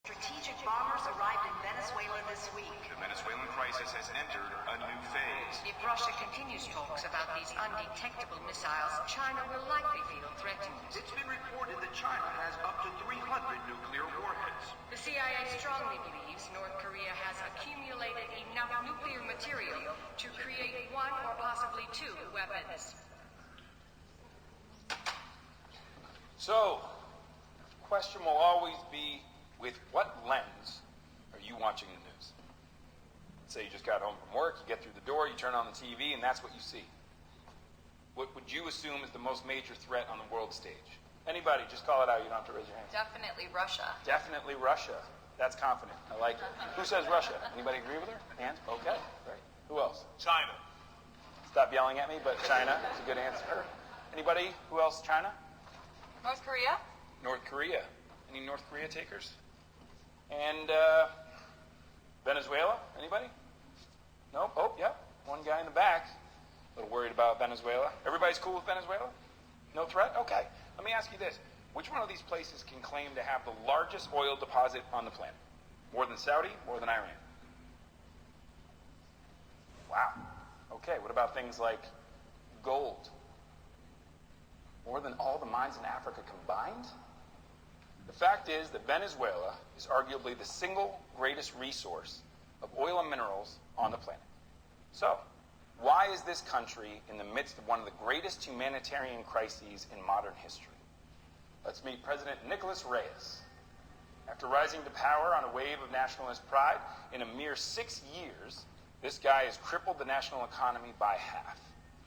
Strategic bombers arrived in Venezuela this week. The Venezuelan crisis has entered a new phase. If Russia continues talks about these undetectable missiles, China will likely feel threatened. It's been reported that China has up to 300 nuclear warheads. The CIA strongly believes North Korea has accumulated enough nuclear material to create one or possibly two weapons. So, the question will always be, with what lens are you watching the news? Let's say you just got home from work, you get through the door, you turn on the TV, and that's what you see. What would you assume is the most major threat on the world stage? Anybody, just call it out, you don't have to raise your hand. Definitely Russia. Definitely Russia. That's confident. I like it. Who says Russia? Anybody agree with her? Hands? Okay, great. Who else? China. Stop yelling at me, but China is a good answer. Anybody? Who else? China? North Korea? North Korea. Any North Korea takers? And Venezuela? Anybody? Nope. Oh, yeah. One guy in the back. A little worried about Venezuela. Everybody's cool with Venezuela? No threat? Okay. Let me ask you this. Which one of these places can claim to have the largest oil deposit on the planet? More than Saudi? More than Iran? Wow. Okay. What about things like gold? More than all the mines in Africa combined? The fact is that Venezuela is arguably the single greatest resource of oil and minerals on the planet. So, why is this country in the midst of one of the greatest humanitarian crises in modern history? Let's meet President Nicolas Reyes. After rising to power on a wave of nationalist pride, in a mere 6 years, this guy has crippled the national economy by half.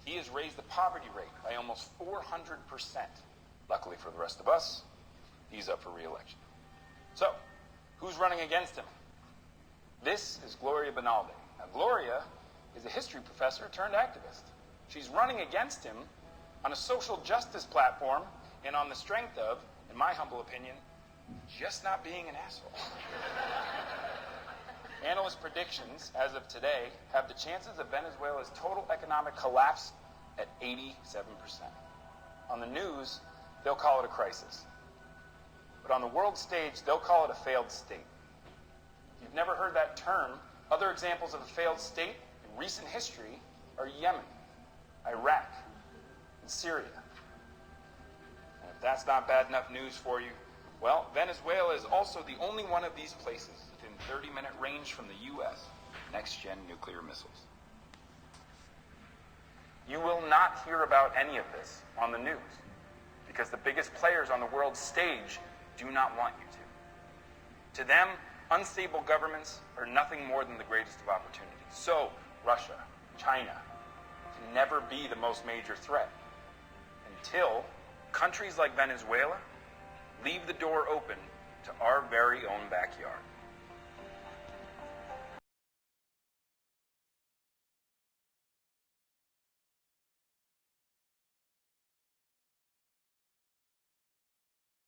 He has raised the poverty rate by almost 400%. Luckily for the rest of us, he's up for re-election. So, who's running against him? This is Gloria Bonalde. Now, Gloria is a history professor turned activist. She's running against him on a social justice platform and on the strength of, in my humble opinion, just not being an asshole. Analyst predictions, as of today, have the chances of Venezuela's total economic collapse at 87%. On the news, they'll call it a crisis. But on the world stage, they'll call it a failed state. If you've never heard that term, other examples of a failed state in recent history are Yemen, Iraq, and Syria. And if that's not bad enough news for you, well, Venezuela is also the only one of these places within 30-minute range from the U.S. next-gen nuclear missiles. You will not hear about any of this on the news because the biggest players on the world stage do not want you to. To them, unstable governments are nothing more than the greatest of opportunities. So, Russia, China, can never be the most major threat until countries like Venezuela leave the door open to our very own backyard.